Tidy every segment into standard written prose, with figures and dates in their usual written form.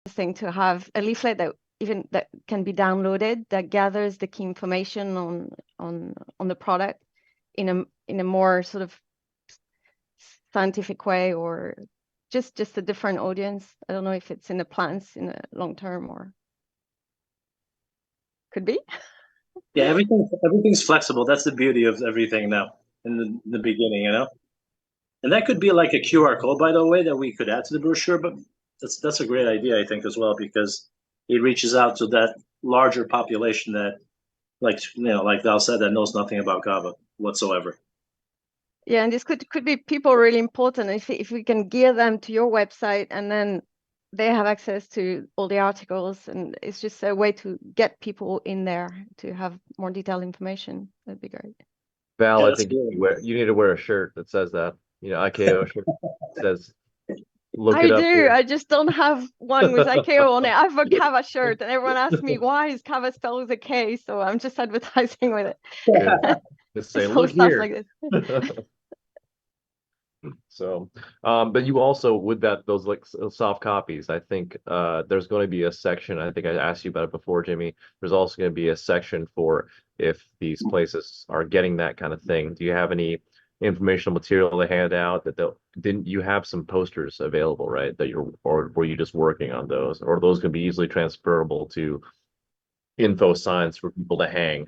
thing to have a leaflet that can be downloaded that gathers the key information on the product in a more sort of scientific way, or just a different audience. I don't know if it's in the plans in the long term, or could be. Yeah, everything's flexible. That's the beauty of everything now in the beginning, you know? And that could be like a QR code, by the way, that we could add to the brochure, but that's a great idea, I think, as well, because it reaches out to that larger population that, like, you know, like Val said, that knows nothing about Kava whatsoever. Yeah, and this could be people really important. If we can gear them to your website, and then they have access to all the articles, and it's just a way to get people in there to have more detailed information. That'd be great. Val, Yeah, I that's think good. you need to wear a shirt that says that. You know, IKO shirt says, look I it up do. here. I just don't have one with IKO on it. I have a Kava shirt, and everyone asks me why is Kava spelled with a K, so I'm just advertising with it. Yeah. Just say, It's all look stuff here. like this. So, but you also, with those like soft copies, I think there's going to be a section. I think I asked you about it before, Jimmy. There's also going to be a section for if these places are getting that kind of thing. Do you have any informational material to hand out didn't you have some posters available, right? Or were you just working on those? Or those can be easily transferable to info signs for people to hang?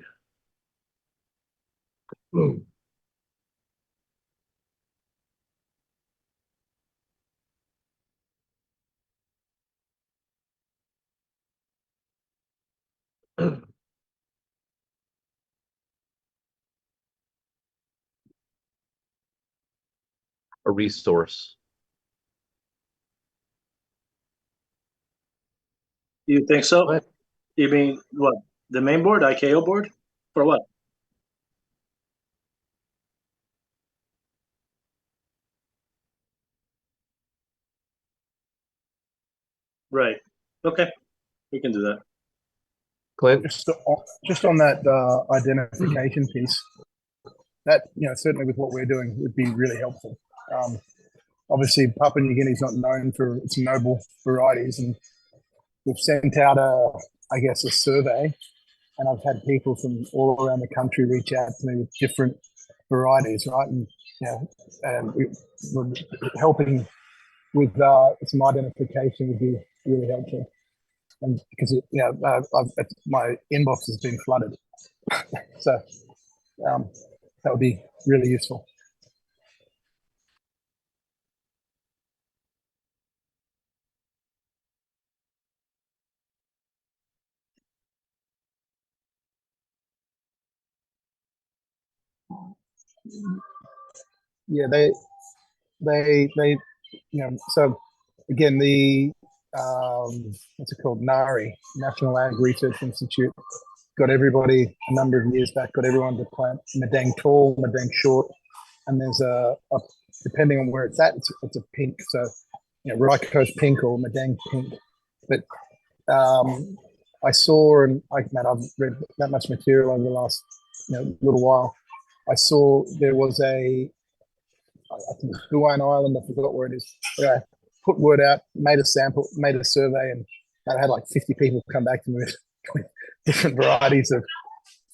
A resource. You think so? What? You mean what? The main board, IKO board? For what? Right. Okay. We can do that. Clint? Just on that identification piece, that, you know, certainly with what we're doing would be really helpful. Obviously, Papua New Guinea is not known for its noble varieties, and we've sent out a survey, and I've had people from all around the country reach out to me with different varieties, right? And you know, and we're helping with some identification would be really helpful. And because my inbox has been flooded, so that would be really useful. Yeah, they you know, so again, the what's it called, NARI, National Ag Research Institute, got everybody a number of years back, got everyone to plant Madang tall, Madang short, and there's a depending on where it's at, it's a pink. So you know, Raiko's pink or Madang pink. But I saw, and I've read that much material over the last little while. I saw there was I think Hawaiian Island, I forgot where it is. Yeah, put word out, made a sample, made a survey, and I had like 50 people come back to me with different varieties of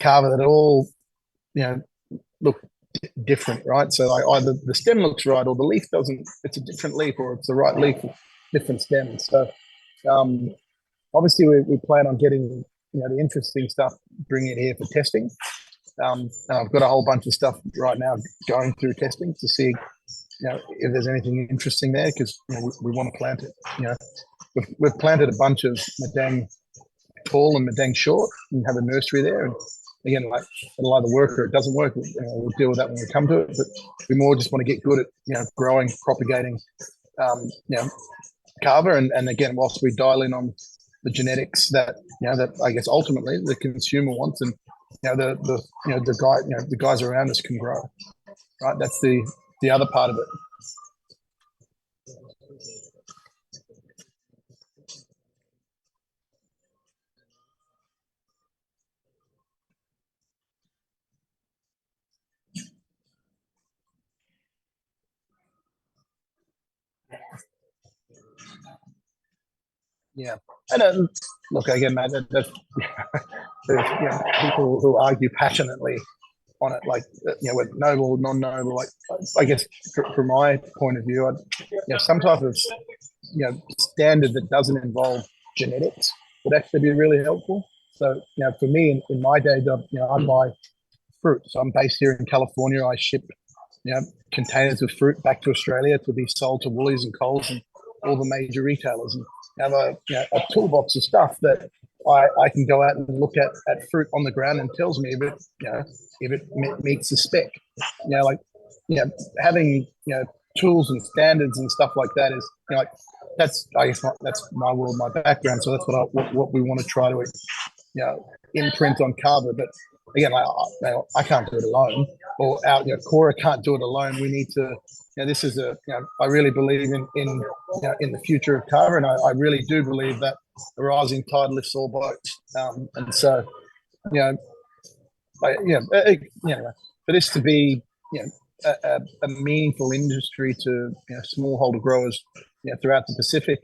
Kava that all, look different, right? So like either the stem looks right or the leaf doesn't. It's a different leaf, or it's the right leaf with different stems. So obviously we plan on getting the interesting stuff, bringing it here for testing. And I've got a whole bunch of stuff right now going through testing to see if there's anything interesting there, because we want to plant it. We've planted a bunch of Madang tall and Madang short and have a nursery there. And again, like it'll either work or it doesn't work. We'll deal with that when we come to it. But we more just want to get good at growing, propagating, Kava, and again, whilst we dial in on the genetics that that I guess ultimately the consumer wants, and the guys around us can grow. Right, that's the other part of it. Yeah, and look again, man. That's there's people who argue passionately on it, like with noble, non-noble. Like I guess from my point of view, some type of standard that doesn't involve genetics would actually be really helpful. So for me, in my day job, I buy fruit. So I'm based here in California. I ship containers of fruit back to Australia to be sold to Woolies and Coles and all the major retailers, and have a toolbox of stuff that I can go out and look at fruit on the ground and tells me if it meets the spec. Having tools and standards and stuff like that is that's I guess that's my world, my background. So that's what we want to try to imprint on Kava. But again, I can't do it alone, or our Cora can't do it alone. We need to. This is I really believe in the future of Kava, and I really do believe that a rising tide lifts all boats. And so, for this to be a meaningful industry to smallholder growers throughout the Pacific,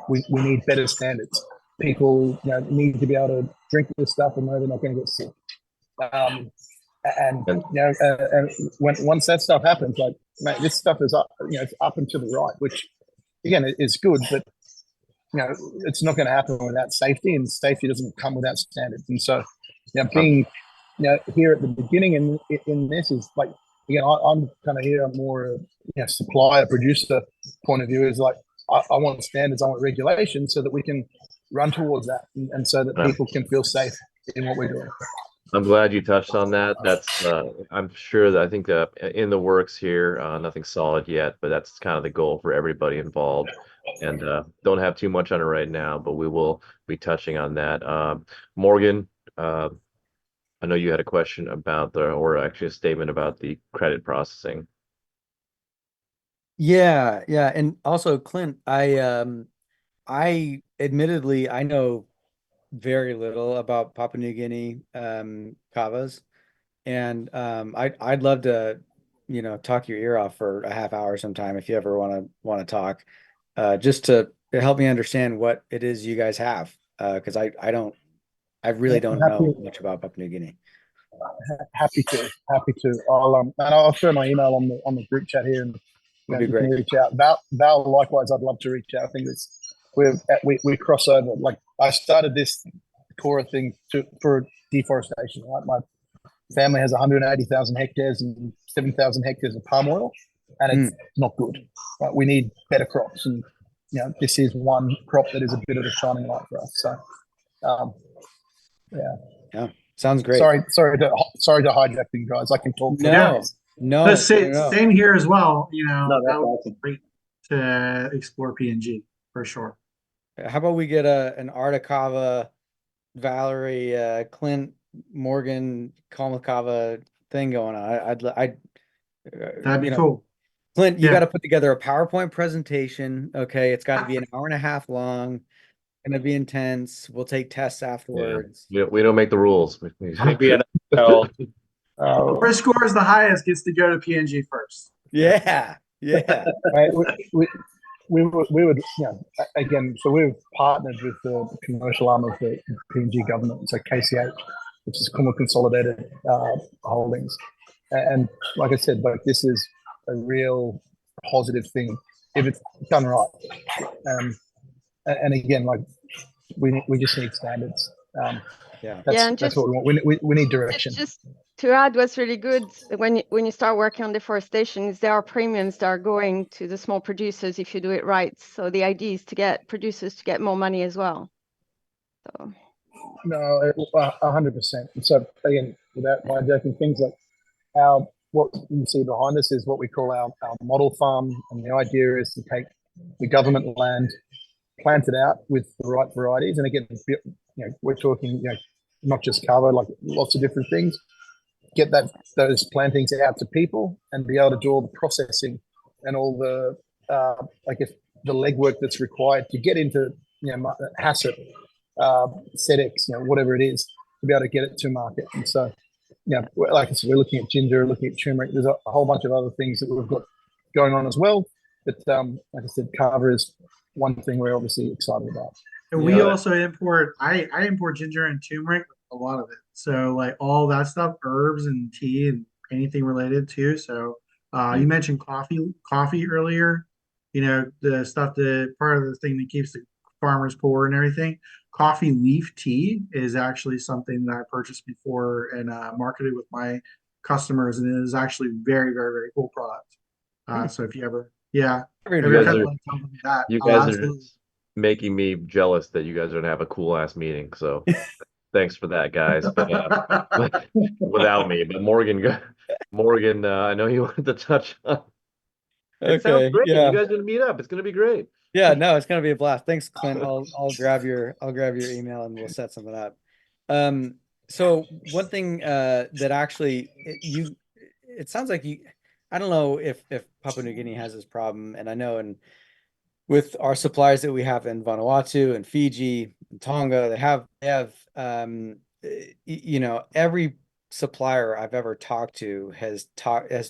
we need better standards. People need to be able to drink this stuff and know they're not going to get sick. And once that stuff happens, mate, this stuff is up, it's up and to the right, which again is good, but it's not going to happen without safety, and safety doesn't come without standards. And so, being here at the beginning in this is again, I'm kind of here more supplier producer point of view is I want standards, I want regulation, so that we can run towards that, and so that people can feel safe in what we're doing. I'm glad you touched on that. That's I'm sure that I think in the works here, nothing solid yet, but that's kind of the goal for everybody involved. And don't have too much on it right now, but we will be touching on that. Morgan, I know you had a question about or actually a statement about the credit processing. Yeah, and also Clint, I admittedly I know very little about Papua New Guinea kavas, and I'd love to talk your ear off for a half hour sometime if you ever want to talk, just to help me understand what it is you guys have, because I really don't know much about Papua New Guinea. Happy to. I'll share my email on the group chat here, and That'd be great. Can reach out. Val, likewise, I'd love to reach out. I think we cross over. I started this Cora thing for deforestation. Right, my family has 180,000 hectares and 7,000 hectares of palm oil, and it's not good. Right? We need better crops, and this is one crop that is a bit of a shining light for us. So, yeah, sounds great. Sorry to hijack you guys. I can talk. No. Same here as well. No, that would be great to explore PNG for sure. How about we get an Art of Kava, Valerie, Clint, Morgan, Calm with Kava thing going on? That'd be cool. Clint, you got to put together a PowerPoint presentation. Okay, it's got to be an hour and a half long. Going to be intense. We'll take tests afterwards. Yeah, we don't make the rules. Whoever scores the highest gets to go to PNG first. Yeah. We would again. So we've partnered with the commercial arm of the PNG government, so KCH, which is Kumul Consolidated Holdings, and like I said, this is a real positive thing if it's done right. And again, we just need standards. That's what we want. We need direction. Just to add, what's really good when you start working on deforestation is there are premiums that are going to the small producers if you do it right. So the idea is to get producers to get more money as well. So. No, 100%. So again, without hijacking things, what you see behind us is what we call our model farm, and the idea is to take the government land, plant it out with the right varieties, and again, we're talking not just Kava, lots of different things. Get those plantings out to people and be able to do all the processing and all the the legwork that's required to get into HACCP, SEDEX, whatever it is, to be able to get it to market. And so, like I said, we're looking at ginger, looking at turmeric. There's a whole bunch of other things that we've got going on as well. But like I said, Kava is one thing we're obviously excited about. And we Yeah. also import, I import ginger and turmeric, a lot of it. So like all that stuff, herbs and tea and anything related to. So you mentioned coffee earlier. You know, the stuff that part of the thing that keeps the farmers poor and everything. Coffee leaf tea is actually something that I purchased before and marketed with my customers, and it is actually very, very, very cool product. So if you ever, yeah, You ever guys kind are- of like tell them that, You guys are absolutely. making me jealous that you guys are gonna have a cool ass meeting. So thanks for that, guys. But without me, but Morgan, I know you wanted to touch on. It sounds Okay, great. yeah. You guys are gonna meet up. It's gonna be great. Yeah, no, it's gonna be a blast. Thanks, Clint. I'll grab your email and we'll set something up. So one thing that actually it sounds like you, I don't know if Papua New Guinea has this problem, and I know with our suppliers that we have in Vanuatu and Fiji and Tonga, they have you know, every supplier I've ever talked to has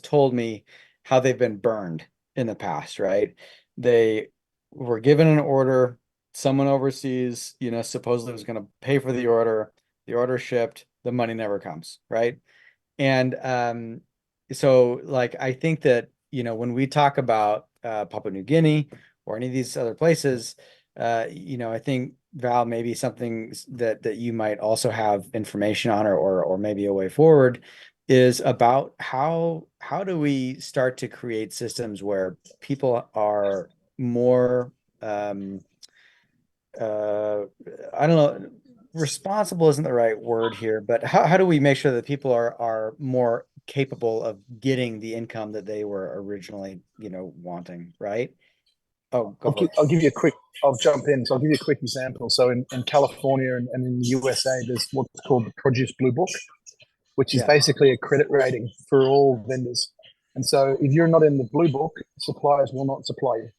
told me how they've been burned in the past, right? They were given an order, someone overseas, you know, supposedly was going to pay for the order shipped, the money never comes, right? And so like I think that, you know, when we talk about Papua New Guinea or any of these other places, you know, I think Val, maybe something that you might also have information on or maybe a way forward is about how do we start to create systems where people are more I don't know, responsible isn't the right word here, but how do we make sure that people are more capable of getting the income that they were originally, you know, wanting, right? Oh, go for it. I'll jump in. So I'll give you a quick example. So in California and in the USA, there's what's called the Produce Blue Book, which is Yeah. basically a credit rating for all vendors. And so if you're not in the blue book, suppliers will not supply you.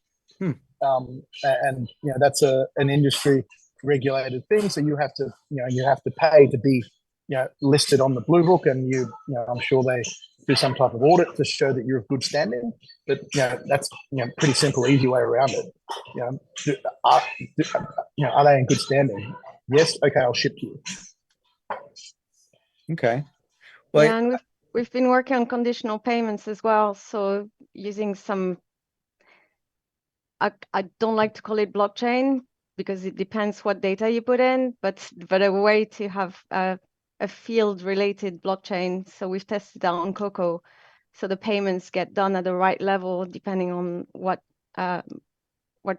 And you know that's an industry regulated thing. So you have to pay to be listed on the blue book, and I'm sure they do some type of audit to show that you're of good standing. But that's pretty simple, easy way around it. Are they in good standing? Yes. Okay, I'll ship to you. Okay. Well, Yeah, and we've been working on conditional payments as well. So using some, I don't like to call it blockchain because it depends what data you put in, but a way to have a field related blockchain. So we've tested that on Cocoa. So the payments get done at the right level depending on what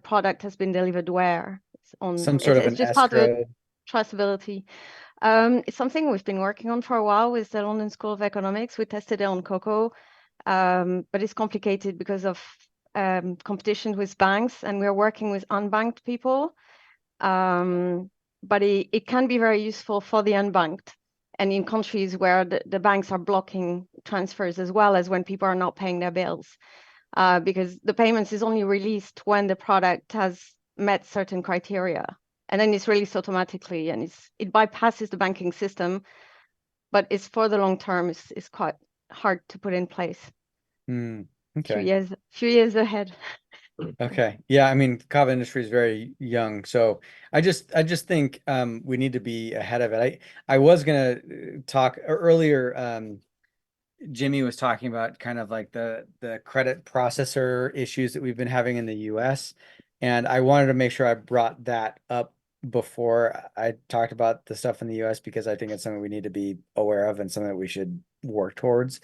product has been delivered where. some sort of It's an just part of it, escrow. traceability. It's something we've been working on for a while with the London School of Economics. We tested it on Cocoa, but it's complicated because of competition with banks, and we're working with unbanked people. But it can be very useful for the unbanked, and in countries where the banks are blocking transfers as well as when people are not paying their bills, because the payments is only released when the product has met certain criteria. And then it's released automatically, and it bypasses the banking system, but it's for the long term. It's quite hard to put in place. Okay. Few years ahead. Okay. Yeah, I mean, kava industry is very young, so I just think we need to be ahead of it. I was gonna talk earlier. Jimmy was talking about kind of like the credit processor issues that we've been having in the US. And I wanted to make sure I brought that up before I talked about the stuff in the US because I think it's something we need to be aware of and something that we should work towards.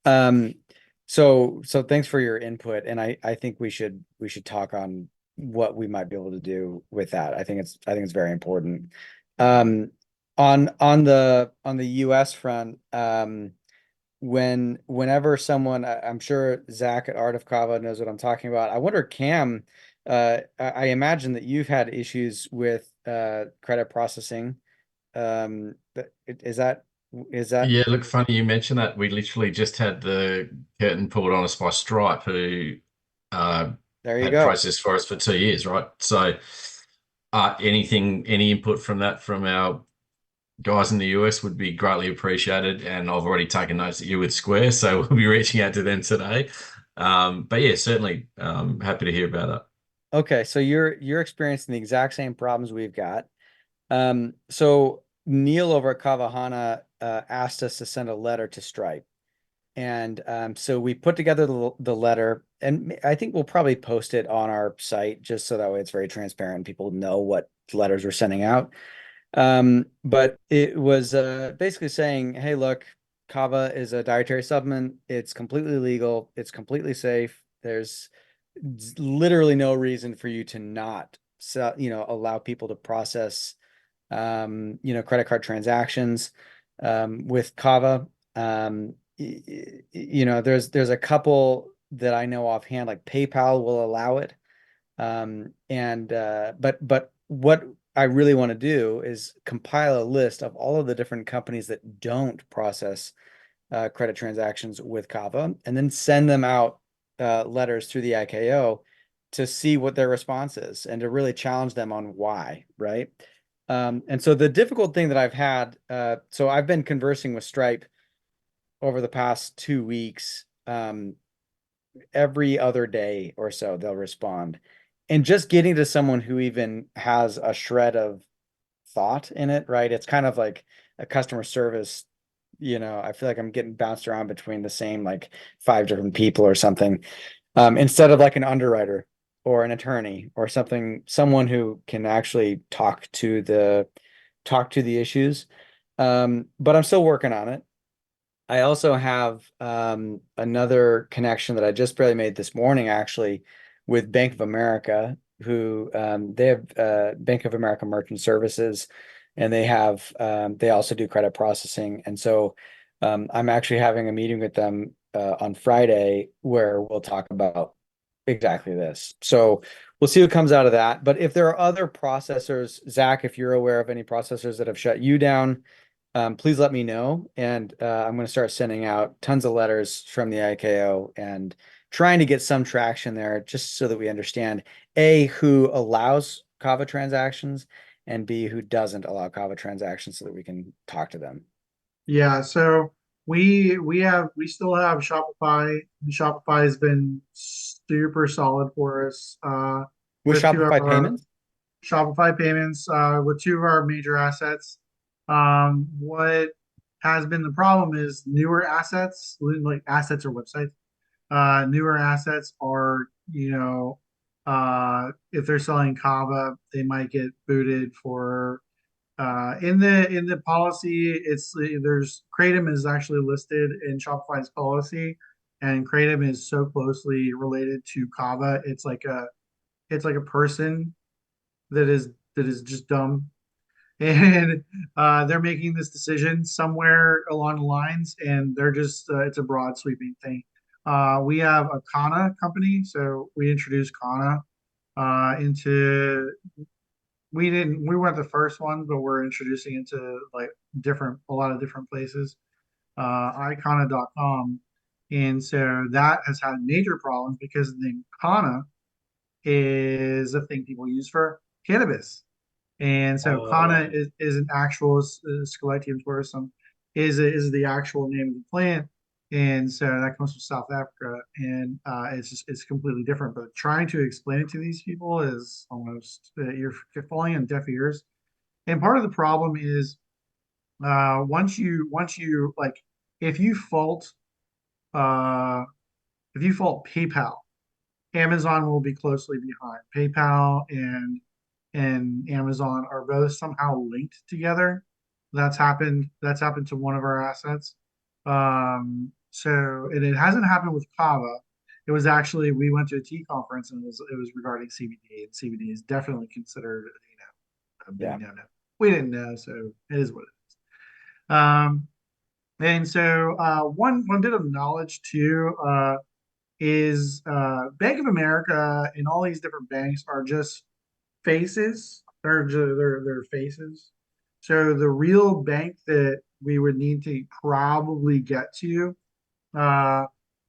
So thanks for your input. And I think we should talk on what we might be able to do with that. I think it's very important. On the US front, whenever someone, I'm sure Zach at Art of Kava knows what I'm talking about. I wonder, Cam, I imagine that you've had issues with credit processing. Is that Yeah, look, funny you mentioned that. We literally just had the curtain pulled on us by Stripe, who there you had go. processed for us for 2 years, right? So any input from that from our guys in the US would be greatly appreciated. And I've already taken notes that you with Square, so we'll be reaching out to them today. But yeah, certainly happy to hear about that. Okay, so you're experiencing the exact same problems we've got. So Neil over at Kavahana asked us to send a letter to Stripe. And so we put together the letter, and I think we'll probably post it on our site just so that way it's very transparent. People know what letters we're sending out. But it was basically saying, hey, look, Kava is a dietary supplement. It's completely legal. It's completely safe. There's literally no reason for you to not, allow people to process, credit card transactions with Kava. There's a couple that I know offhand, like PayPal will allow it. But what I really want to do is compile a list of all of the different companies that don't process credit transactions with Kava, and then send them out letters through the IKO to see what their response is and to really challenge them on why, right? And so the difficult thing that I've had, so I've been conversing with Stripe over the past 2 weeks. Every other day or so, they'll respond. And just getting to someone who even has a shred of thought in it, right? It's kind of like a customer service. I feel like I'm getting bounced around between the same like 5 different people or something, instead of like an underwriter or an attorney or someone who can actually talk to the issues. But I'm still working on it. I also have another connection that I just barely made this morning, actually, with Bank of America, who they have Bank of America Merchant Services, and they also do credit processing. And so I'm actually having a meeting with them on Friday where we'll talk about exactly this. So we'll see what comes out of that. But if there are other processors, Zach, if you're aware of any processors that have shut you down, please let me know. And I'm going to start sending out tons of letters from the IKO and trying to get some traction there just so that we understand A, who allows Kava transactions, and B, who doesn't allow Kava transactions so that we can talk to them. Yeah, so we still have Shopify. Shopify has been super solid for us. With With two of Shopify our payments? Shopify payments, with two of our major assets. What has been the problem is newer assets, like assets or websites. Newer assets are, if they're selling Kava, they might get booted for in the policy. It's there's Kratom is actually listed in Shopify's policy, and Kratom is so closely related to Kava. It's like a person that is just dumb, and they're making this decision somewhere along the lines, and they're just it's a broad sweeping thing. We have a Kana company, so we introduced Kana into we weren't the first one, but we're introducing it to like a lot of different places, icona.com. And so that has had major problems because the name Kana is a thing people use for cannabis. And so Kana is an actual Scoletium torsum is the actual name of the plant. And so that comes from South Africa, and it's completely different. But trying to explain it to these people is almost you're falling on deaf ears. And part of the problem is once you like if you fault uh, if you fault PayPal, Amazon will be closely behind. PayPal and Amazon are both somehow linked together. That's happened to one of our assets. So and it hasn't happened with Kava. It was actually we went to a tea conference and it was regarding CBD, and CBD is definitely considered a big Yeah. no-no. We didn't know, so it is what it is. And so one bit of knowledge too is Bank of America and all these different banks are just faces. They're faces. So the real bank that we would need to probably get to, uh,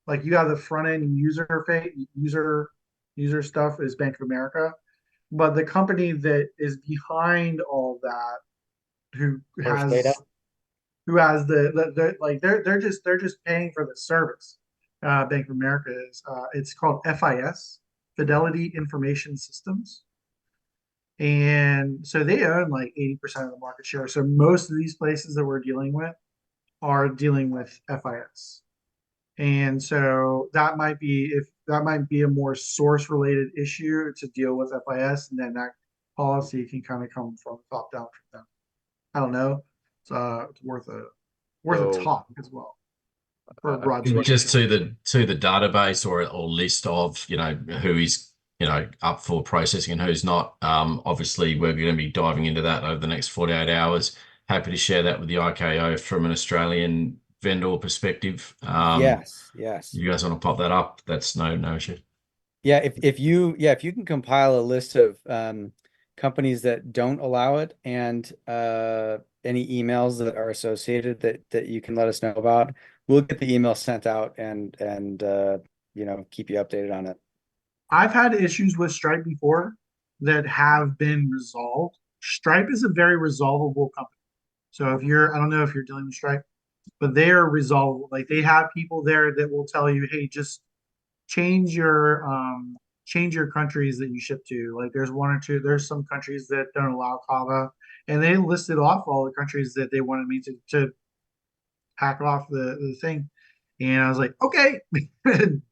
like you have the front end user stuff is Bank of America, but the company that is behind all that, who First data. has who has the like they're just paying for the service. Bank of America is it's called FIS. Fidelity Information Systems. And so they own like 80% of the market share. So most of these places that we're dealing with are dealing with FIS. And so that might be a more source related issue to deal with FIS, and then that policy can kind of come from top down from them. I don't know. It's worth a talk as well for a broad swing. Just to the database or list of who is up for processing and who's not. Obviously, we're going to be diving into that over the next 48 hours. Happy to share that with the IKO from an Australian vendor perspective. Yes. You guys want to pop that up? That's no issue. Yeah, if you can compile a list of companies that don't allow it and any emails that are associated that you can let us know about, we'll get the email sent out and keep you updated on it. I've had issues with Stripe before that have been resolved. Stripe is a very resolvable company. So I don't know if you're dealing with Stripe, but they are resolvable. Like they have people there that will tell you, hey, just change your countries that you ship to. Like there's some countries that don't allow Kava, and they listed off all the countries that they wanted me to hack off the thing. And I was like, okay,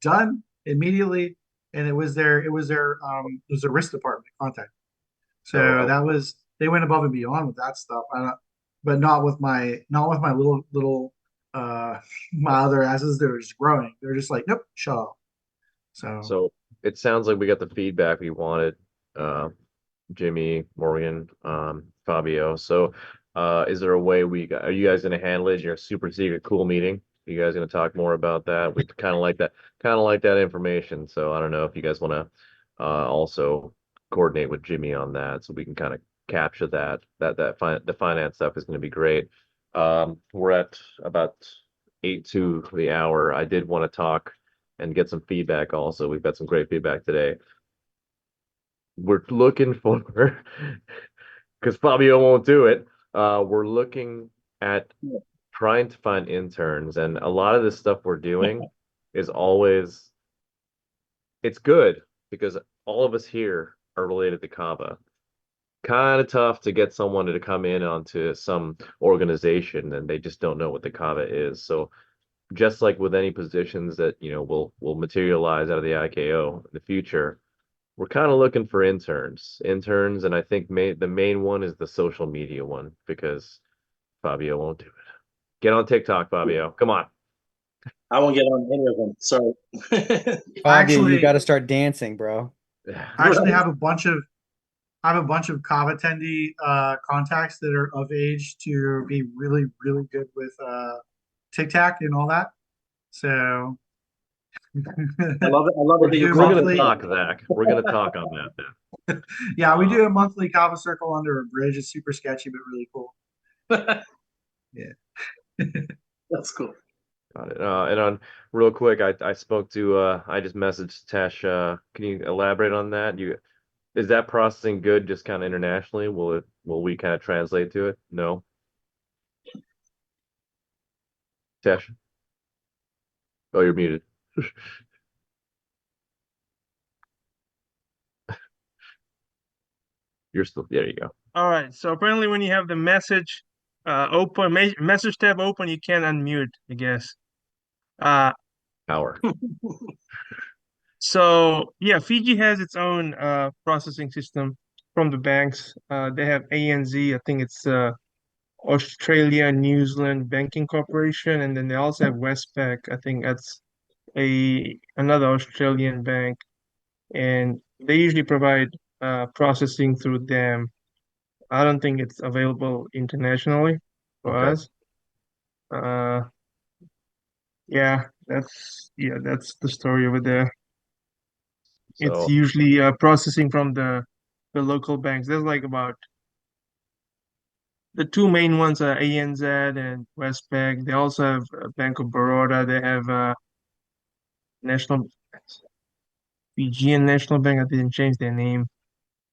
done immediately. And it was their risk department contact. So they went above and beyond with that stuff. But not with my little my other asses that are just growing. They're just like, nope, shut off. So it sounds like we got the feedback we wanted, Jimmy, Morgan, Fabio. So is there a way are you guys going to handle it? Your super secret cool meeting? Are you guys going to talk more about that? We kind of like that information. So I don't know if you guys want to also coordinate with Jimmy on that, so we can kind of capture the finance stuff is going to be great. We're at about 8 to the hour. I did want to talk and get some feedback also. We've got some great feedback today. We're looking for, because Fabio won't do it, we're looking at trying to find interns. And a lot of this stuff we're doing is always, it's good because all of us here are related to Kava. Kind of tough to get someone to come in onto some organization and they just don't know what the Kava is. So just like with any positions that will materialize out of the IKO in the future, we're kind of looking for interns, and I think the main one is the social media one because Fabio won't do it. Get on TikTok, Fabio. Come on. I won't get on any of them. Sorry. Fabio, you got to start dancing, bro. I actually have a bunch of Kava attendee contacts that are of age to be really, really good with TikTok and all that. So I love it. I love it. We're going to talk, Zach. We're going to talk on that now. Yeah, we do a monthly Kava circle under a bridge. It's super sketchy, but really cool. Yeah. That's cool. Got it. And on real quick, I spoke to I just messaged Tesh. Can you elaborate on that? Is that processing good just kind of internationally? Will we kind of translate to it? No. Tesh? Oh, you're muted. You're still, there you go. All right. So apparently when you have the message message tab open, you can't unmute, I guess. Power. So yeah, Fiji has its own processing system from the banks. They have ANZ, I think it's Australia New Zealand Banking Corporation, and then they also have Westpac. I think that's another Australian bank, and they usually provide processing through them. I don't think it's available internationally for us. Yeah, that's the story over there. It's So usually processing from the local banks. There's like about the two main ones are ANZ and Westpac. They also have Bank of Baroda. They have National Fijian National Bank. I didn't change their name.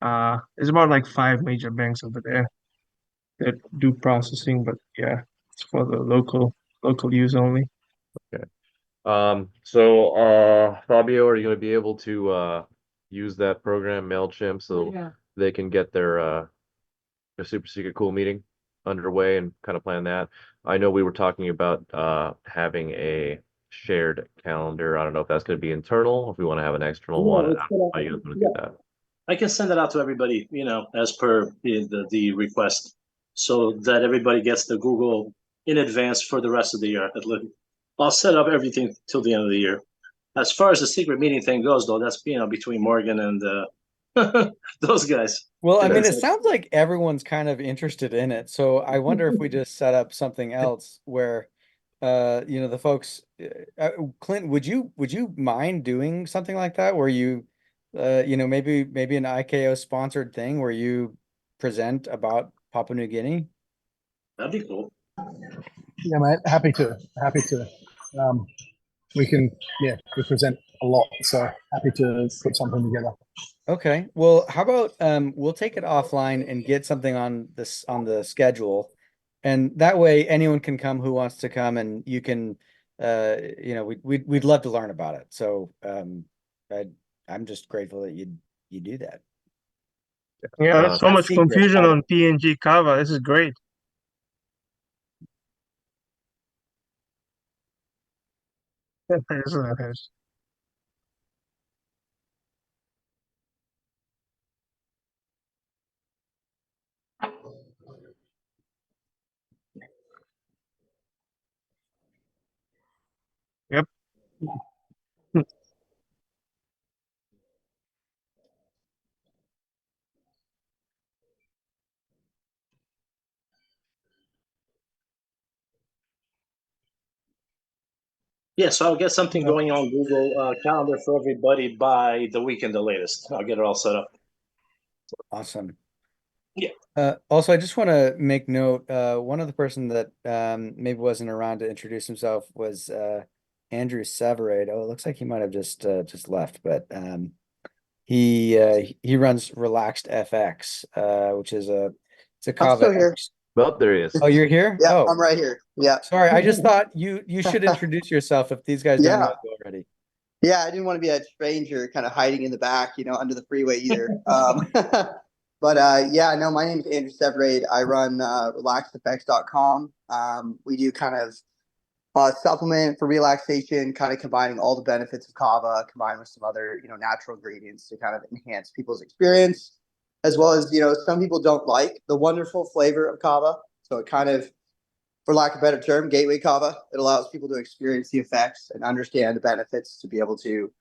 There's about like 5 major banks over there that do processing, but yeah, it's for the local use only. okay. So Fabio, are you going to be able to use that program, MailChimp, so Yeah. they can get their super secret cool meeting underway and kind of plan that. I know we were talking about having a shared calendar. I don't know if that's going to be internal, if we want to have an external one. it's How you guys want to yeah, do that? I can send it out to everybody, as per the request, so that everybody gets the Google in advance for the rest of the year. I'll set up everything till the end of the year. As far as the secret meeting thing goes, though, that's between Morgan and those guys. Well, I mean, it That's- sounds like everyone's kind of interested in it. So I wonder if we just set up something else where, the folks, Clint, would you mind doing something like that where you, maybe an IKO sponsored thing where you present about Papua New Guinea? That'd be cool. Yeah, mate. Happy to. Happy to. We can, we present a lot, so happy to put something together. Okay. Well, how about we'll take it offline and get something on the schedule, and that way anyone can come who wants to come, and you can, we'd love to learn about it. So I'm just grateful that you do that. Yeah, there's so Not much secret. confusion on PNG Kava. This is great. Yep. Yeah, so I'll get something going on Google Calendar for everybody by the weekend, the latest. I'll get it all set up. Awesome. Yeah. Also, I just want to make note, one other person that maybe wasn't around to introduce himself was Andrew Severade. Oh, it looks like he might have just left, but he runs Relaxed FX, which is it's a I'm Kava. still here. Well, there he is. Oh, you're here? Yeah, Oh, I'm right here. Yeah. sorry. I just thought you should introduce yourself if these guys don't know Yeah. you already. Yeah, I didn't want to be a stranger kind of hiding in the back, under the freeway either. But yeah, no, my name is Andrew Severade. I run relaxedeffects.com. We do kind of supplement for relaxation, kind of combining all the benefits of kava combined with some other, natural ingredients to kind of enhance people's experience, as well as, some people don't like the wonderful flavor of kava. So it kind of, for lack of a better term, gateway kava. It allows people to experience the effects and understand the benefits to be able to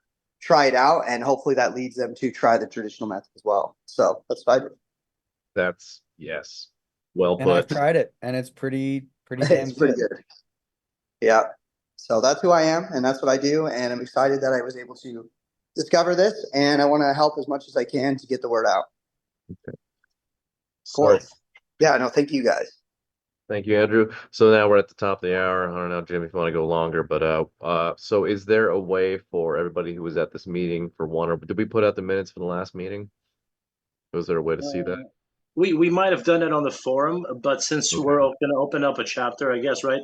try it out. And hopefully that leads them to try the traditional method as well. So that's what I do. That's yes. Well And I've put. tried it, and it's pretty damn It's pretty good. good. Yeah. So that's who I am, and that's what I do. And I'm excited that I was able to discover this, and I want to help as much as I can to get the word out. Okay. Of course. Yeah, no, thank you guys. Thank you, Andrew. So now we're at the top of the hour. I don't know, Jim, if you want to go longer, but so is there a way for everybody who was at this meeting for one, or did we put out the minutes for the last meeting? Was there a way to see that? We might have done it on the forum, but since we're going to open up a chapter, I guess, right,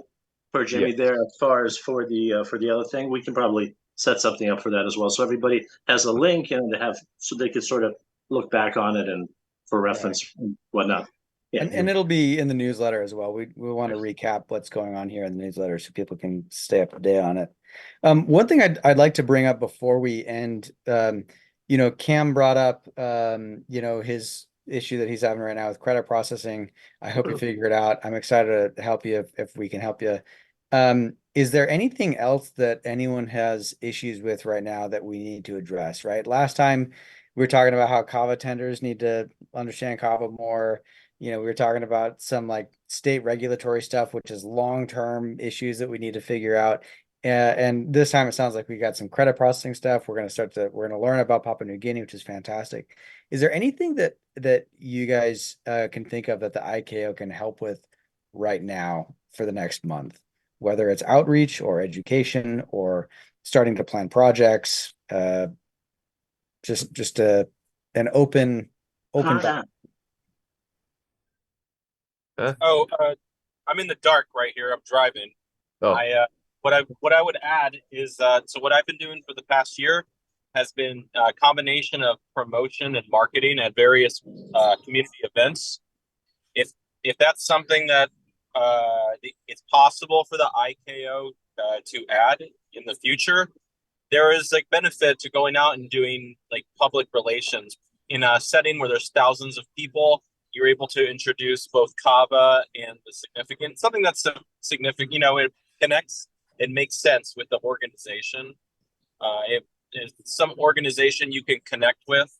for Jimmy there, as far as for the other thing, we can probably set something up for that as well. So everybody has a link and so they could sort of look back on it and for reference and whatnot. Yeah. And it'll be in the newsletter as well. We want to recap what's going on here in the newsletter so people can stay up to date on it. One thing I'd like to bring up before we end, Cam brought up, his issue that he's having right now with credit processing. I hope you figure it out. I'm excited to help you if we can help you. Is there anything else that anyone has issues with right now that we need to address, right? Last time we were talking about how Kava tenders need to understand Kava more. We were talking about some like state regulatory stuff, which is long-term issues that we need to figure out. And this time it sounds like we got some credit processing stuff. We're going to learn about Papua New Guinea, which is fantastic. Is there anything that you guys can think of that the IKO can help with right now for the next month, whether it's outreach or education or starting to plan projects, just an open. I'm in the dark right here. I'm driving. Oh. What I would add is so what I've been doing for the past year has been a combination of promotion and marketing at various community events. If that's something that it's possible for the IKO to add in the future, there is like benefit to going out and doing like public relations in a setting where there's thousands of people. You're able to introduce both Kava and the significant, something that's significant, it connects, it makes sense with the organization. If some organization you can connect with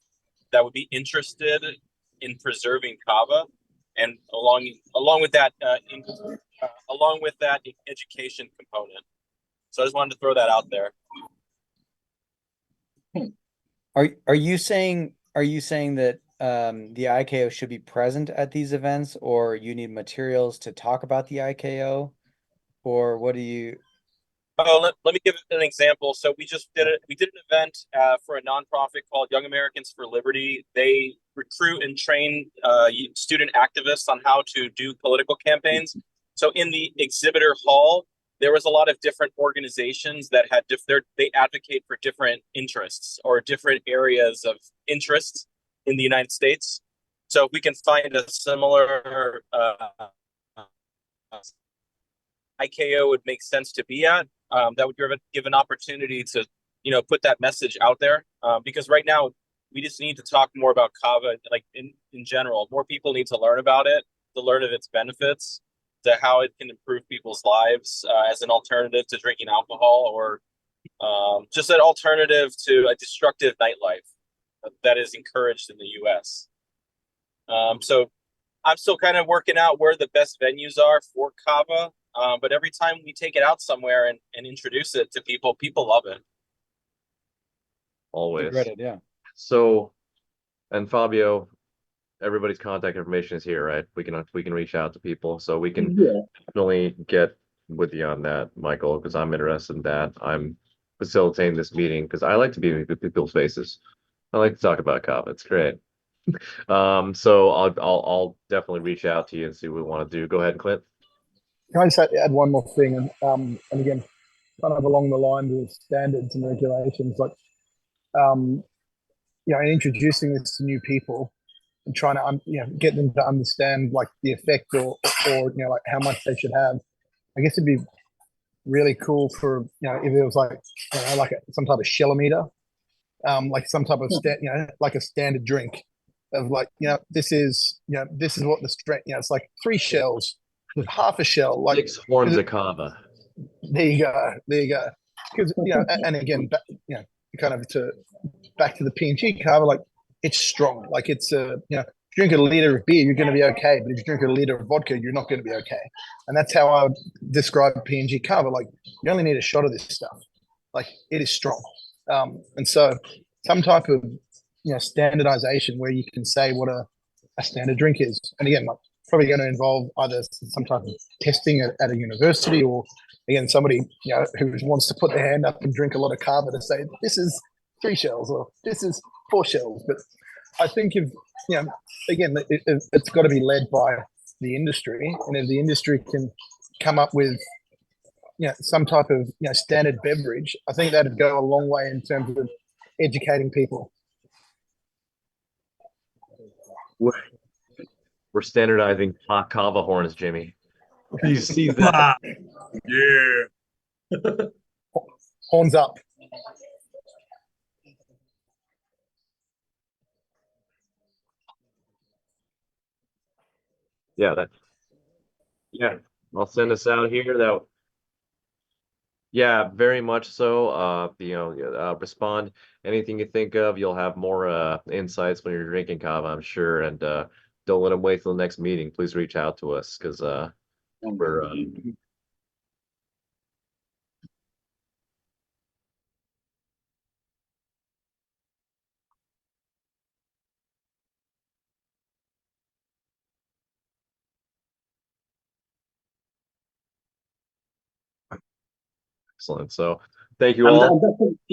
that would be interested in preserving Kava, and along with that education component. So I just wanted to throw that out there. Are you saying that the IKO should be present at these events, or you need materials to talk about the IKO, or what do you? Oh, let me give an example. So we did an event for a nonprofit called Young Americans for Liberty. They recruit and train student activists on how to do political campaigns. So in the exhibitor hall, there was a lot of different organizations that had they advocate for different interests or different areas of interest in the United States. So if we can find a similar IKO would make sense to be at, that would give an opportunity to put that message out there, because right now we just need to talk more about Kava, like in general. More people need to learn about it, to learn of its benefits, to how it can improve people's lives as an alternative to drinking alcohol, or just an alternative to a destructive nightlife that is encouraged in the U.S. So I'm still kind of working out where the best venues are for Kava. But every time we take it out somewhere and introduce it to people, people love it. Always. Yeah. So, and Fabio, everybody's contact information is here, right? We can reach out to people, so we can definitely get with you on that, Michael, because I'm interested in that. I'm facilitating this meeting because I like to be in people's faces. I like to talk about Kava. It's great. So I'll definitely reach out to you and see what we want to do. Go ahead, Clint. Can I just add one more thing? And again, kind of along the lines of standards and regulations, like, introducing this to new people and trying to, get them to understand like the effect or like how much they should have. I guess it'd be really cool for, if it was like, some type of shellometer, like some type of, like a standard drink of like, this is what the strength, it's like 3 shells, half a shell, like 6 horns of Kava. There you go. Because and again, kind of back to the P&G Kava, like it's strong. Like it's drink a liter of beer, you're going to be okay. But if you drink a liter of vodka, you're not going to be okay. And that's how I would describe P&G Kava. Like you only need a shot of this stuff. Like it is strong. And so some type of standardization where you can say what a standard drink is. And again, like probably going to involve either some type of testing at a university, or again somebody who wants to put their hand up and drink a lot of Kava to say this is 3 shells or this is 4 shells. But I think if again it's got to be led by the industry, and if the industry can come up with some type of standard beverage, I think that'd go a long way in terms of educating people. We're standardizing Kava horns, Jimmy. You see that? Yeah. Horns up. Yeah, I'll send this out here. Yeah, very much so. Respond anything you think of. You'll have more insights when you're drinking Kava, I'm sure. And don't let them wait till the next meeting. Please reach out to us because we're excellent. So thank you all.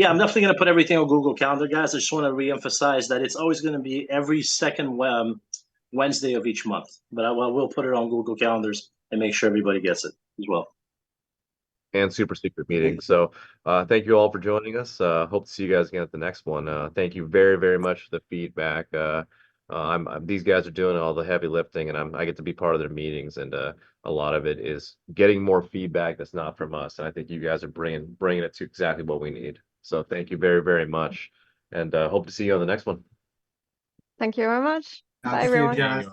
I'm definitely going to put everything on Google Calendar, guys. I just want to reemphasize that it's always going to be every second Wednesday of each month. But we'll put it on Google Calendars and make sure everybody gets it as well. and super secret meeting. So thank you all for joining us. Hope to see you guys again at the next one. Thank you very, very much for the feedback. These guys are doing all the heavy lifting, and I get to be part of their meetings, and a lot of it is getting more feedback that's not from us. And I think you guys are bringing it to exactly what we need. So thank you very, very much, and hope to see you on the next one. Thank you very much. Bye, See you everyone. guys.